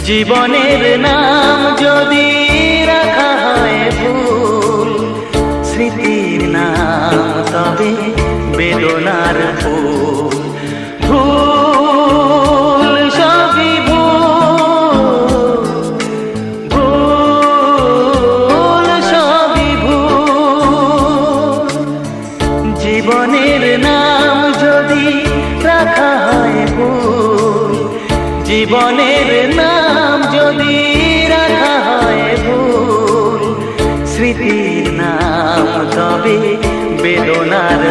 জীবনের নাম যদি রাখা হয় ভুল, স্মৃতির নাম তবে বেদনার ফুল। ভুল সবই ভুল, ভুল সবই ভুল। জীবনের নাম যদি রাখা হয় ভুল, জীবনের নাম যদি রাখা হয় ভুল, স্মৃতির নাম তবে বেদনার